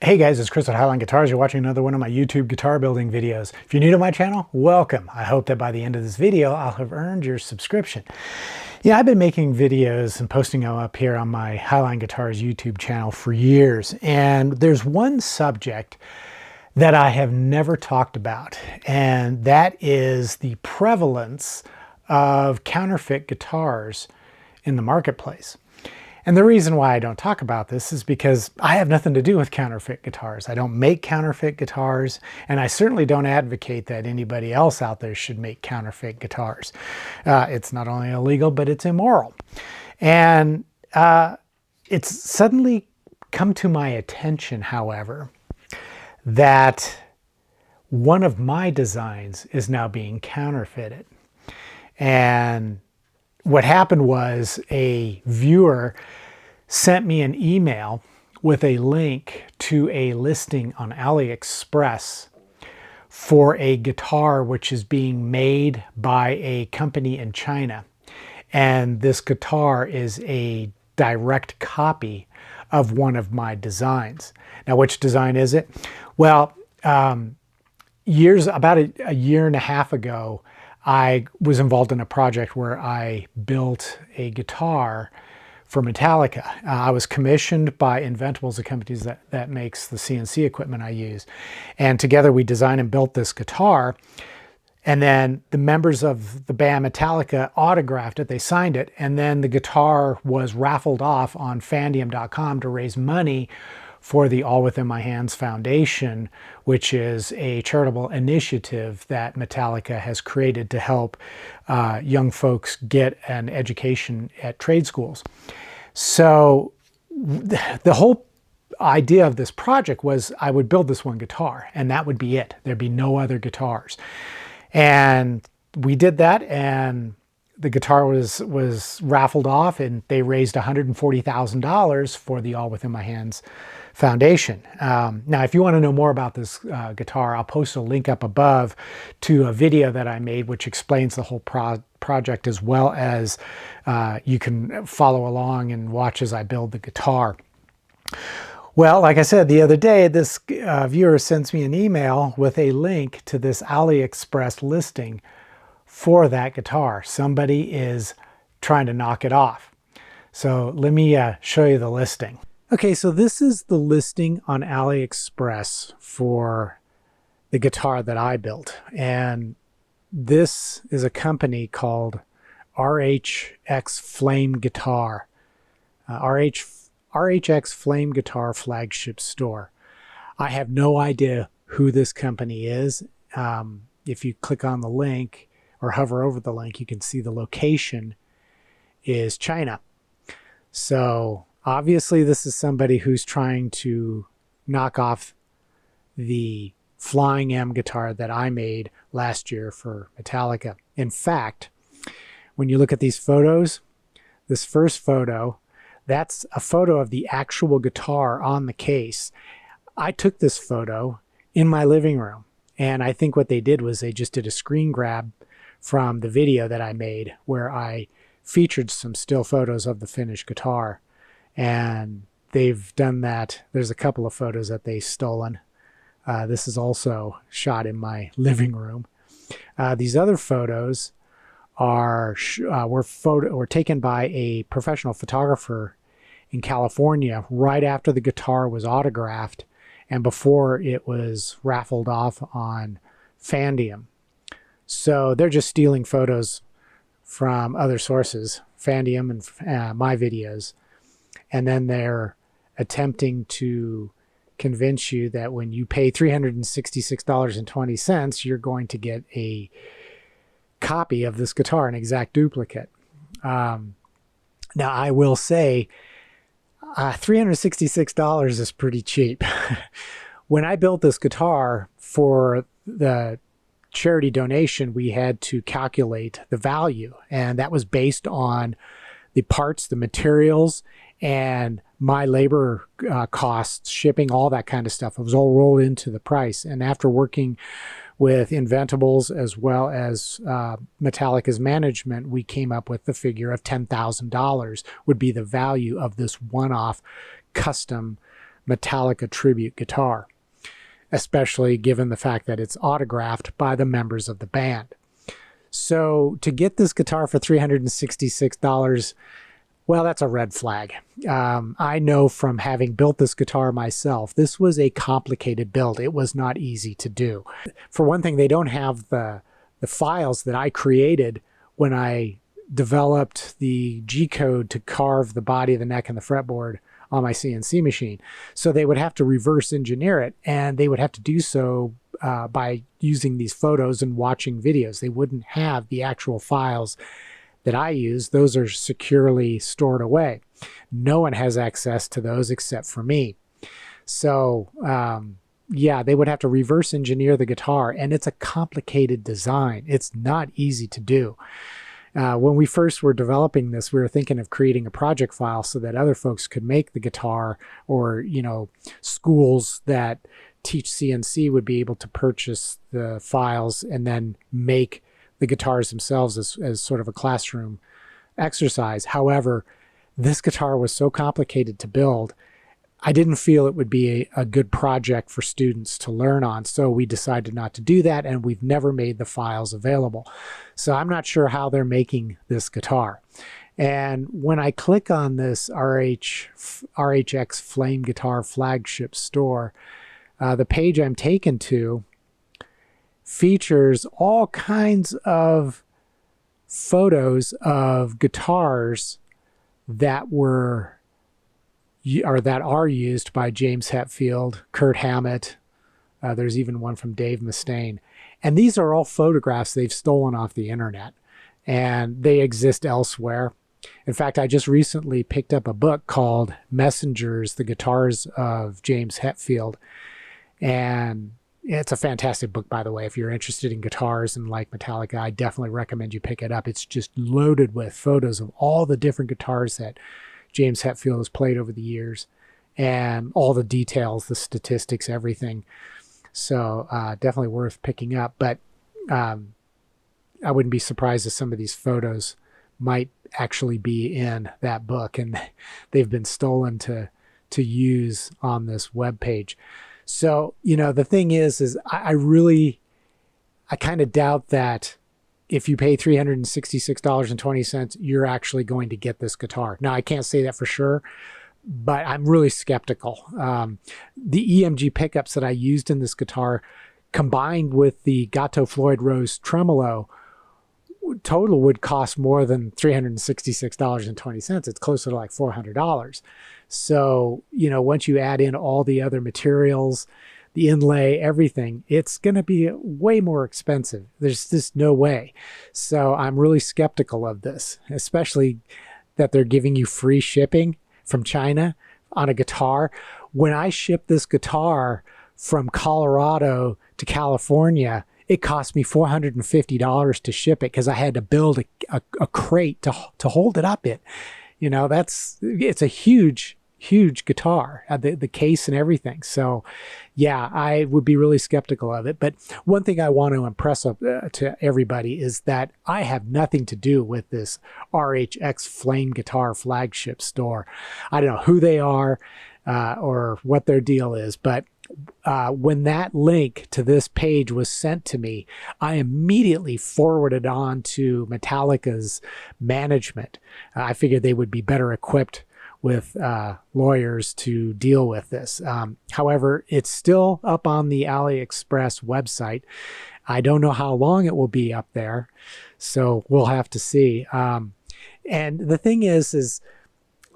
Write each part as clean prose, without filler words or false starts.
Hey guys, it's Chris at Highline Guitars. You're watching another one of my YouTube guitar building videos. If you're new to my channel, welcome. I hope that by the end of this video, I'll have earned your subscription. Yeah, I've been making videos and posting them up here on my Highline Guitars YouTube channel for years. And there's one subject that I have never talked about, and that is the prevalence of counterfeit guitars in the marketplace. And the reason why I don't talk about this is because I have nothing to do with counterfeit guitars. I don't make counterfeit guitars, and I certainly don't advocate that anybody else out there should make counterfeit guitars. It's not only illegal, but it's immoral. And it's suddenly come to my attention, however, that one of my designs is now being counterfeited. And what happened was a viewer sent me an email with a link to a listing on AliExpress for a guitar which is being made by a company in China. And this guitar is a direct copy of one of my designs. Now, which design is it? Well, about a year and a half ago, I was involved in a project where I built a guitar for Metallica. I was commissioned by Inventables, a company that makes the CNC equipment I use. And together we designed and built this guitar. And then the members of the band Metallica autographed it, they signed it, and then the guitar was raffled off on Fandium.com to raise money for the All Within My Hands Foundation, which is a charitable initiative that Metallica has created to help young folks get an education at trade schools. So the whole idea of this project was I would build this one guitar, and that would be it. There'd be no other guitars. And we did that, and the guitar was raffled off, and they raised $140,000 for the All Within My Hands Foundation. Now, if you want to know more about this guitar, I'll post a link up above to a video that I made which explains the whole project, as well as you can follow along and watch as I build the guitar. Well, like I said, the other day, this viewer sends me an email with a link to this AliExpress listing for that guitar. Somebody is trying to knock it off. So let me show you the listing. Okay, so this is the listing on AliExpress for the guitar that I built. And this is a company called RHX Flame Guitar. RHX Flame Guitar Flagship Store. I have no idea who this company is. If you click on the link or hover over the link, you can see the location is China. So obviously this is somebody who's trying to knock off the Flying M guitar that I made last year for Metallica. In fact, when you look at these photos, this first photo, that's a photo of the actual guitar on the case. I took this photo in my living room, and I think what they did was they just did a screen grab from the video that I made where I featured some still photos of the finished guitar. And they've done that. There's a couple of photos that they've stolen. This is also shot in my living room. These other photos were taken by a professional photographer in California right after the guitar was autographed and before it was raffled off on Fandium. So they're just stealing photos from other sources, Fandium and my videos. And then they're attempting to convince you that when you pay $366.20, you're going to get a copy of this guitar, an exact duplicate. Now, I will say $366 is pretty cheap. When I built this guitar for the charity donation, we had to calculate the value, and that was based on the parts, the materials, and my labor costs, shipping, all that kind of stuff. It was all rolled into the price. And after working with Inventables as well as Metallica's management, we came up with the figure of $10,000 would be the value of this one-off custom Metallica tribute guitar, especially given the fact that it's autographed by the members of the band. So to get this guitar for $366, well, that's a red flag. I know from having built this guitar myself, this was a complicated build. It was not easy to do. For one thing, they don't have the files that I created when I developed the G-code to carve the body, the neck, and the fretboard on my CNC machine. So they would have to reverse engineer it, and they would have to do so by using these photos and watching videos. They wouldn't have the actual files that I use. Those are securely stored away. No one has access to those except for me. So yeah, they would have to reverse engineer the guitar, and it's a complicated design. It's not easy to do. When we first were developing this, we were thinking of creating a project file so that other folks could make the guitar, or, you know, schools that teach CNC would be able to purchase the files and then make the guitars themselves as sort of a classroom exercise. However, this guitar was so complicated to build, I didn't feel it would be a good project for students to learn on. So we decided not to do that, and we've never made the files available. So I'm not sure how they're making this guitar. And when I click on this RHX Flame Guitar flagship store, the page I'm taken to features all kinds of photos of guitars that are used by James Hetfield, Kirk Hammett. There's even one from Dave Mustaine. And these are all photographs they've stolen off the internet, and they exist elsewhere. In fact, I just recently picked up a book called Messengers, The Guitars of James Hetfield. And it's a fantastic book, by the way. If you're interested in guitars and like Metallica, I definitely recommend you pick it up. It's just loaded with photos of all the different guitars that James Hetfield has played over the years, and all the details, the statistics, everything. So definitely worth picking up. But I wouldn't be surprised if some of these photos might actually be in that book, and they've been stolen to use on this web page. So, you know, the thing is I kind of doubt that if you pay $366.20, you're actually going to get this guitar. Now, I can't say that for sure, but I'm really skeptical. The EMG pickups that I used in this guitar, combined with the Gato Floyd Rose tremolo, total would cost more than $366.20. It's closer to like $400. So, you know, once you add in all the other materials, the inlay, everything, it's going to be way more expensive. There's just no way. So I'm really skeptical of this, especially that they're giving you free shipping from China on a guitar. When I shipped this guitar from Colorado to California, it cost me $450 to ship it because I had to build a crate to hold it up in. You know, it's a huge guitar, the case and everything. So yeah, I would be really skeptical of it. But one thing I want to impress to everybody is that I have nothing to do with this RHX Flame Guitar flagship store. I don't know who they are or what their deal is, but when that link to this page was sent to me, I immediately forwarded on to Metallica's management. I figured they would be better equipped with lawyers to deal with this. However, it's still up on the AliExpress website. I don't know how long it will be up there, so we'll have to see. And the thing is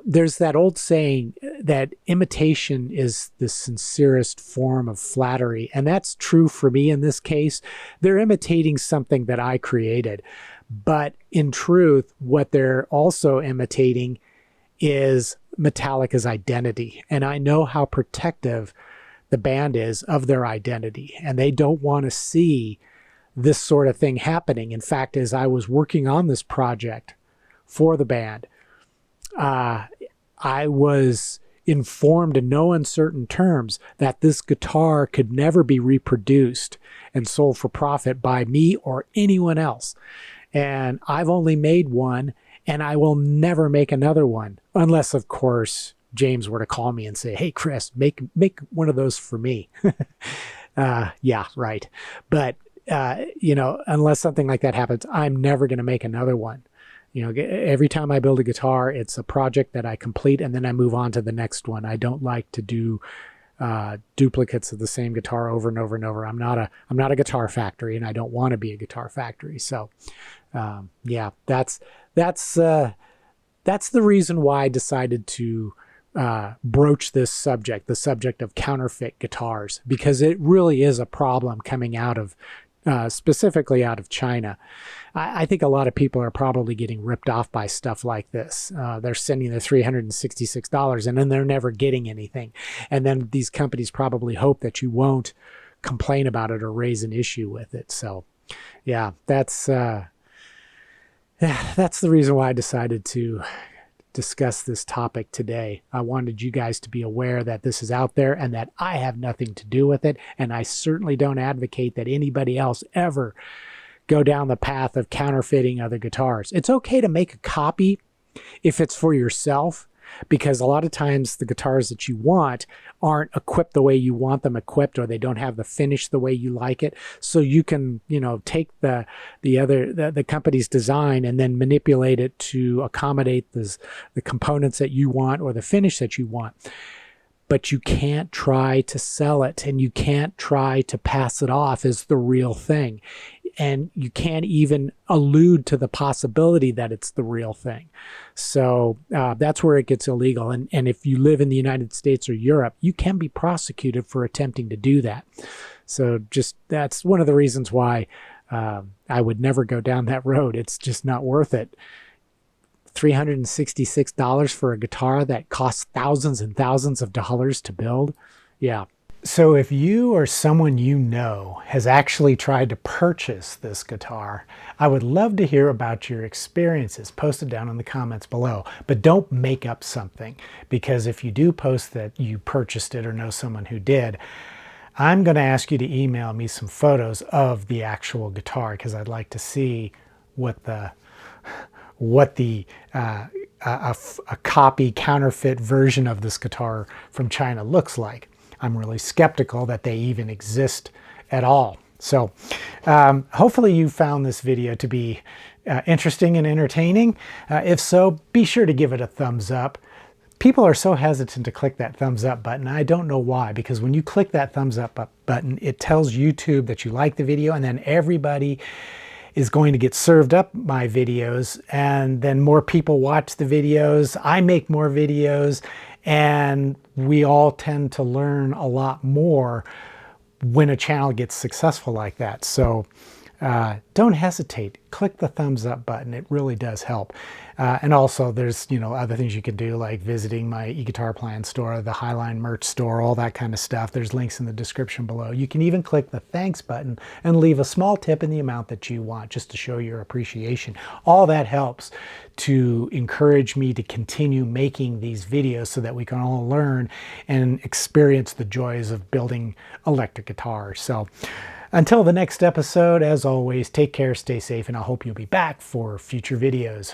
there's that old saying that imitation is the sincerest form of flattery. And that's true for me in this case. They're imitating something that I created. But in truth, what they're also imitating is Metallica's identity. And I know how protective the band is of their identity. And they don't want to see this sort of thing happening. In fact, as I was working on this project for the band, I was informed in no uncertain terms that this guitar could never be reproduced and sold for profit by me or anyone else. And I've only made one, and I will never make another one, unless, of course, James were to call me and say, hey, Chris, make one of those for me. Yeah, right. But, unless something like that happens, I'm never going to make another one. Every time I build a guitar, it's a project that I complete and then I move on to the next one. I don't like to do duplicates of the same guitar over and over and over. I'm not a guitar factory, and I don't want to be a guitar factory. So, yeah, that's the reason why I decided to broach this subject, the subject of counterfeit guitars, because it really is a problem coming out of specifically out of China. I think a lot of people are probably getting ripped off by stuff like this. They're sending their $366 and then they're never getting anything. And then these companies probably hope that you won't complain about it or raise an issue with it. So yeah, that's the reason why I decided to discuss this topic today. I wanted you guys to be aware that this is out there and that I have nothing to do with it. And I certainly don't advocate that anybody else ever go down the path of counterfeiting other guitars. It's okay to make a copy if it's for yourself, because a lot of times the guitars that you want aren't equipped the way you want them equipped, or they don't have the finish the way you like it. So you can, take the company's design and then manipulate it to accommodate the components that you want or the finish that you want. But you can't try to sell it, and you can't try to pass it off as the real thing. And you can't even allude to the possibility that it's the real thing. So that's where it gets illegal. And if you live in the United States or Europe, you can be prosecuted for attempting to do that. So that's one of the reasons why I would never go down that road. It's just not worth it. $366 for a guitar that costs thousands and thousands of dollars to build. Yeah. So if you or someone you know has actually tried to purchase this guitar, I would love to hear about your experiences. Post it down in the comments below. But don't make up something, because if you do post that you purchased it or know someone who did, I'm going to ask you to email me some photos of the actual guitar, because I'd like to see what a copy counterfeit version of this guitar from China looks like. I'm really skeptical that they even exist at all. So hopefully you found this video to be interesting and entertaining. If so, be sure to give it a thumbs up. People are so hesitant to click that thumbs up button. I don't know why, because when you click that thumbs up button, it tells YouTube that you like the video, and then everybody is going to get served up my videos, and then more people watch the videos. I make more videos, and we all tend to learn a lot more when a channel gets successful like that. So don't hesitate. Click the thumbs up button. It really does help. And also there's, other things you can do, like visiting my eGuitar Plan store, the Highline merch store, all that kind of stuff. There's links in the description below. You can even click the thanks button and leave a small tip in the amount that you want, just to show your appreciation. All that helps to encourage me to continue making these videos so that we can all learn and experience the joys of building electric guitars. So until the next episode, as always, take care, stay safe, and I hope you'll be back for future videos.